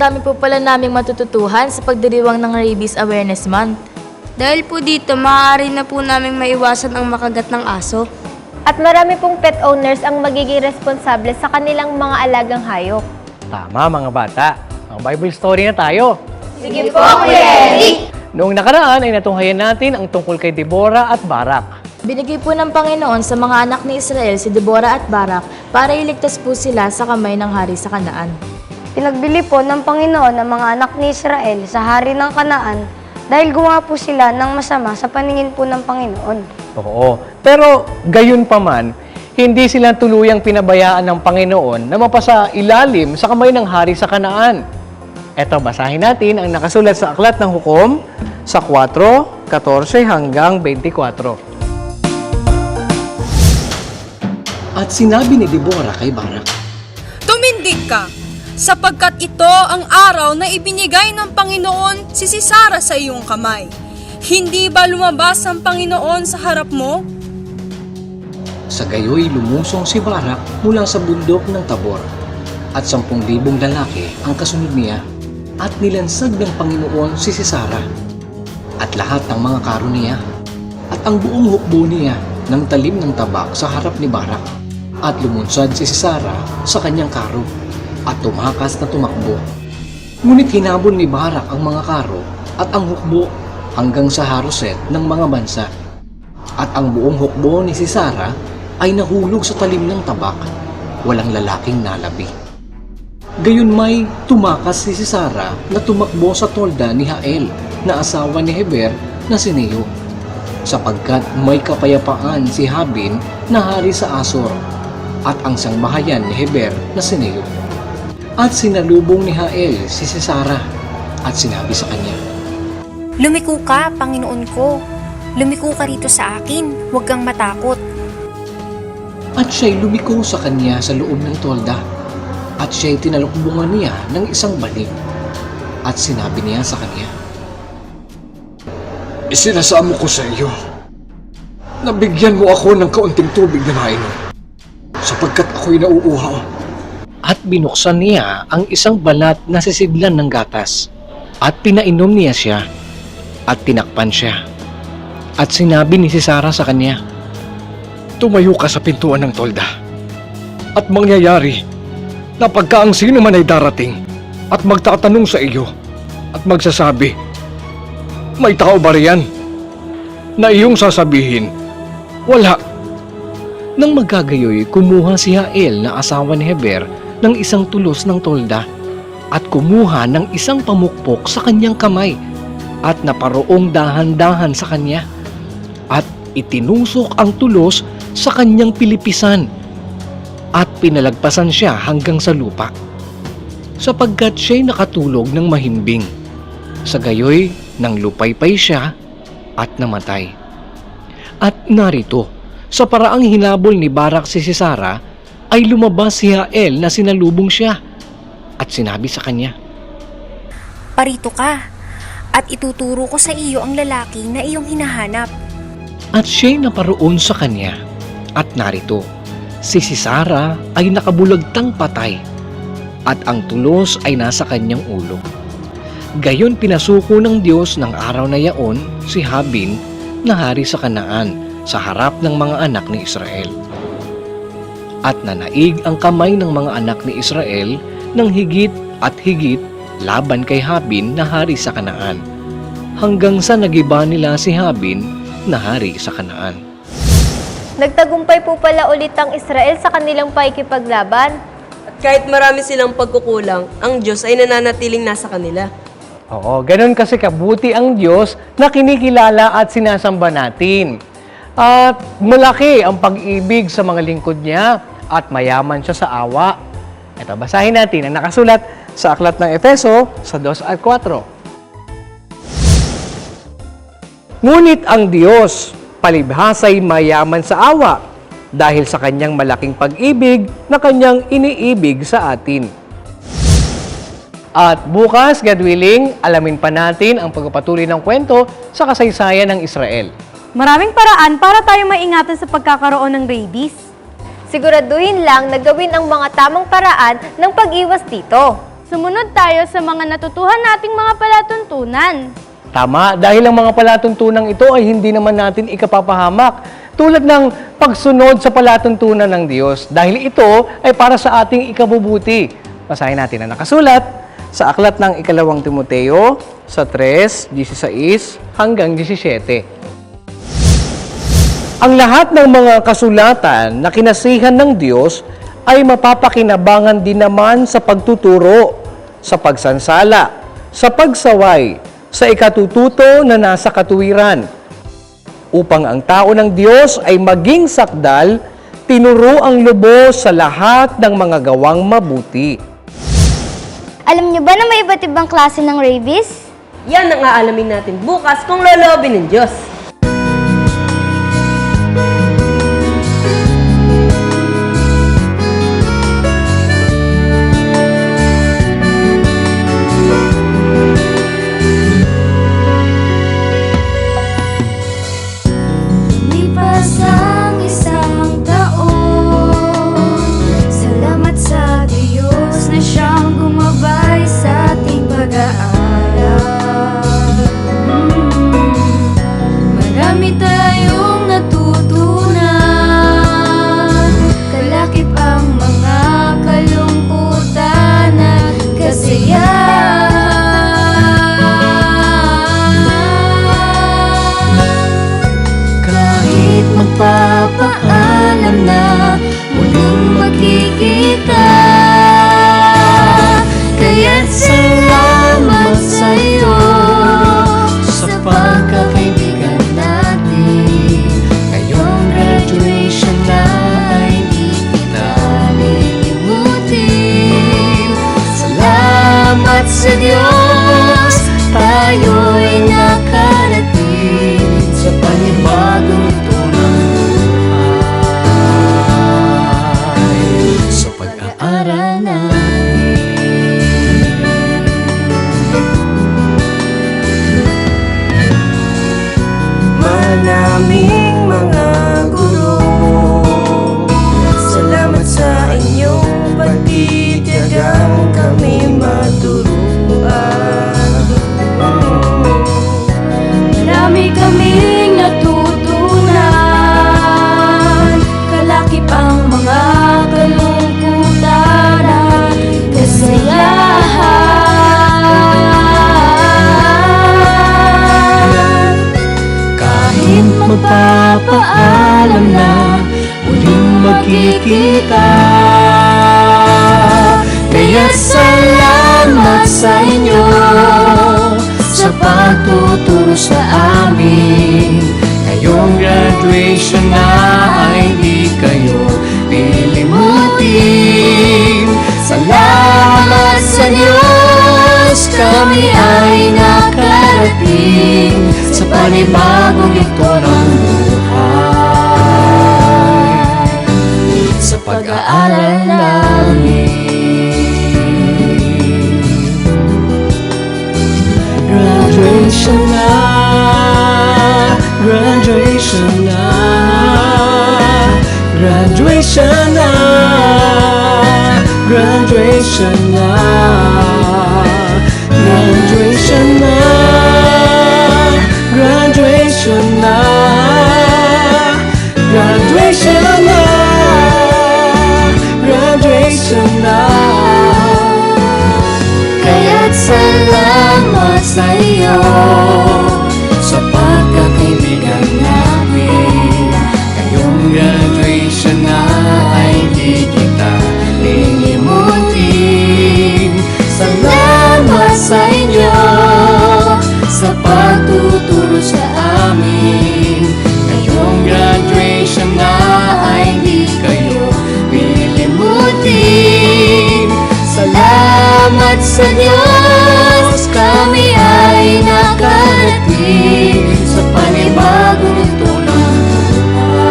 dami po pala naming matututuhan sa pagdiriwang ng Rabies Awareness Month. Dahil po dito, maaari na po naming maiwasan ang makagat ng aso. At marami pong pet owners ang magiging responsable sa kanilang mga alagang hayop. Tama mga bata, ang Bible story na tayo. Sige po, Kuya Eric! Noong nakaraan ay natunghayan natin ang tungkol kay Deborah at Barak. Binigay po ng Panginoon sa mga anak ni Israel si Deborah at Barak para iligtas po sila sa kamay ng hari sa Kanaan. Pinagbili po ng Panginoon ang mga anak ni Israel sa hari ng Kanaan dahil gumawa po sila ng masama sa paningin po ng Panginoon. Oo, pero gayon pa man, hindi sila tuluyang pinabayaan ng Panginoon na mapasa ilalim sa kamay ng hari sa Kanaan. Eto, basahin natin ang nakasulat sa Aklat ng Hukom sa 4:14 hanggang 24. At sinabi ni Deborah kay Barak, Tumindig ka, sapagkat ito ang araw na ibinigay ng Panginoon si Sisara sa iyong kamay. Hindi ba lumabas ang Panginoon sa harap mo? Sa gayoy lumusong si Barak mula sa bundok ng Tabor, at 10,000 lalaki ang kasunod niya, at nilansag ng Panginoon si Sisara, at lahat ng mga karo niya, at ang buong hukbo niya ng talim ng tabak sa harap ni Barak. At lumunsad si Sisara sa kanyang karo, at tumakas na tumakbo. Ngunit hinabol ni Barak ang mga karo at ang hukbo hanggang sa haroset ng mga bansa. At ang buong hukbo ni Sisara ay nahulog sa talim ng tabak, walang lalaking nalabi. Gayunmay tumakas si Sisara na tumakbo sa tolda ni Jael na asawa ni Heber na si Neho, sapagkat may kapayapaan si Habin na hari sa Asor, at ang sangbahayan ni Heber na si Neho. At sinalubong ni Jael si Sisara at sinabi sa kanya, Lumiko ka, Panginoon ko. Lumiko ka rito sa akin, huwag kang matakot. At siya'y lumiko sa kanya sa loob ng tolda, at siya'y tinalukbungan niya ng isang banig. At sinabi niya sa kanya, Isinasamo ko sa iyo, nabigyan mo ako ng kaunting tubig na mainom, sapagkat ako'y nauuhaw. At binuksan niya ang isang balat na sisidlan ng gatas, at pinainom niya siya, at tinakpan siya. At sinabi ni Sisara sa kanya, Tumayo ka sa pintuan ng tolda, at mangyayari na pagka ang sino man ay darating at magtatanong sa iyo at magsasabi, May tao ba riyan? Na iyong sasabihin, Wala. Nang magkagayoy, kumuha si Jael na asawa ni Heber ng isang tulos ng tolda at kumuha ng isang pamukpok sa kanyang kamay at naparoong dahan-dahan sa kanya at itinusok ang tulos sa kanyang pilipisan at pinalagpasan siya hanggang sa lupa sapagkat siya'y nakatulog ng mahimbing. Sa gayoy, nang lupaypay siya at namatay. At narito, sa paraang hinabol ni Barak si Sisara, ay lumabas si Jael na sinalubong siya at sinabi sa kanya, Parito ka, at ituturo ko sa iyo ang lalaki na iyong hinahanap. At siya'y naparoon sa kanya, at narito, si Sisara ay nakabulagtang patay, at ang tulos ay nasa kanyang ulo. Gayon pinasuko ng Diyos ng araw na yaon si Habin na hari sa Kanaan sa harap ng mga anak ni Israel. At nanaig ang kamay ng mga anak ni Israel ng higit at higit laban kay Habin na hari sa Kanaan, hanggang sa nagiba nila si Habin na hari sa Kanaan. Nagtagumpay po pala ulit ang Israel sa kanilang pakikipaglaban. At kahit marami silang pagkukulang, ang Diyos ay nananatiling nasa kanila. Oo, ganun kasi kabuti ang Diyos na kinikilala at sinasamba natin. At malaki ang pag-ibig sa mga lingkod niya at mayaman siya sa awa. Ito, basahin natin ang nakasulat sa Aklat ng Efeso sa 2 at 4. Ngunit ang Diyos, palibhasa'y mayaman sa awa dahil sa kanyang malaking pag-ibig na kanyang iniibig sa atin. At bukas, God willing, alamin pa natin ang pagpapatuloy ng kwento sa kasaysayan ng Israel. Maraming paraan para tayo maingatan sa pagkakaroon ng rabies. Siguraduhin lang na gawin ang mga tamang paraan ng pag-iwas dito. Sumunod tayo sa mga natutuhan nating mga palatuntunan. Tama, dahil ang mga palatuntunang ito ay hindi naman natin ikapapahamak. Tulad ng pagsunod sa palatuntunan ng Diyos. Dahil ito ay para sa ating ikabubuti. Basahin natin ang nakasulat sa aklat ng 2 Timoteo sa 3:16 hanggang 17. Ang lahat ng mga kasulatan na kinasihan ng Diyos ay mapapakinabangan din naman sa pagtuturo, sa pagsansala, sa pagsaway, sa ikatututo na nasa katuwiran, upang ang tao ng Diyos ay maging sakdal, tinuro ang lubos sa lahat ng mga gawang mabuti. Alam niyo ba na may iba't ibang klase ng rabies? Yan ang aalamin natin bukas kung loloobin ng Diyos. Lipas ang isang taon, salamat sa Diyos na siyang gumabay sa ating pag-aaral. Marami tayong natutunan, kalakip ang mga kalungkutan at kasiyahan. Kahit magpapaalam na muling magkikita, kaya't salamat sa'yo sa pagkakaibigan natin. Ngayong graduation na ay di kita lilimutin. Salamat sa Diyos, tayo'y nakarating sa panibagong ito ng buhay, sa pag-aaral natin. Manaming mga guro, salamat sa inyong pagtitiyagang kami maturuan. Marami kaming natutunan, kalakip ang mga kalungkutan at kasiyahan. Kahit magpapaalam na muling magkikita, kaya salamat sa inyo sa pagtuturo sa amin. Ngayong graduation na ay di kayo lilimutin. Salamat sa Diyos, kami ay nakarating sa panibagong ito ng buhay, sa pag-aaral namin. Graduation na, graduation na, graduation na, graduation na, graduation na, graduation na, graduation na, graduation na. Kaya't salamat sa iyo sa pagkakaibigan namin. Ngayong graduation na ay di kita lilimutin. Salamat sa inyo sa pagtuturo sa amin. Ngayong graduation na ay di kayo lilimutin. Salamat sa Diyos, kami ay nakarating sa panibagong ito ng buhay,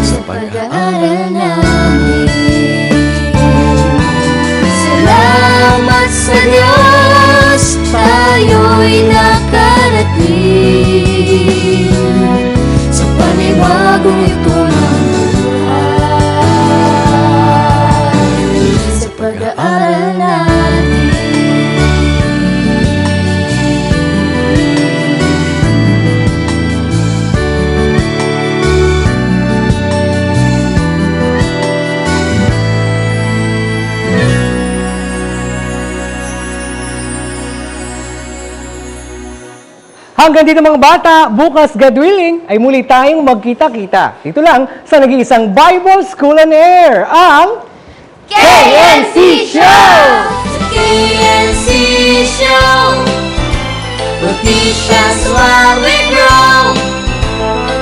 sa pag-aaral namin. Salamat Hanggang dito mga bata, bukas God willing ay muli tayong magkita-kita. Dito lang sa nag-iisang Bible School on Air, ang KNC Show! KNC Show, will teach us while we grow.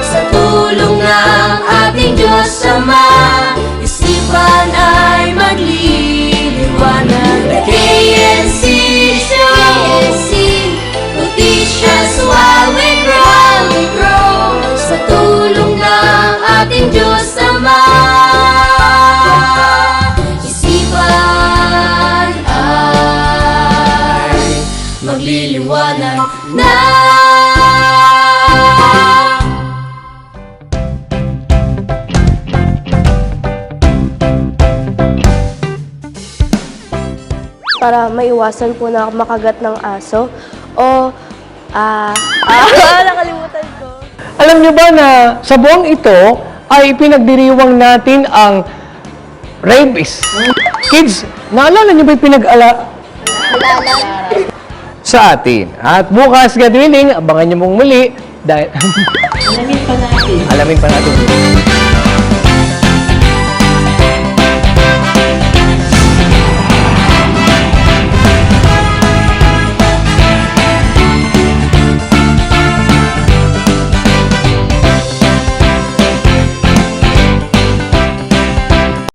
Sa tulong ng ating Diyos Ama, isipan ay magliliwanag. The KNC Show, will teach us while we grow. Sa tulong ng ating Diyos Ama, isipan ay magliliwanag na. Para maiwasan po na makagat ng aso o nakalimutan ko. Alam niyo ba na sa buwang ito ay pinagdiriwang natin ang rabies? Kids, naalala niyo ba yung sa atin? At bukas, God willing, abangan niyo mong muli dahil alamin pa natin.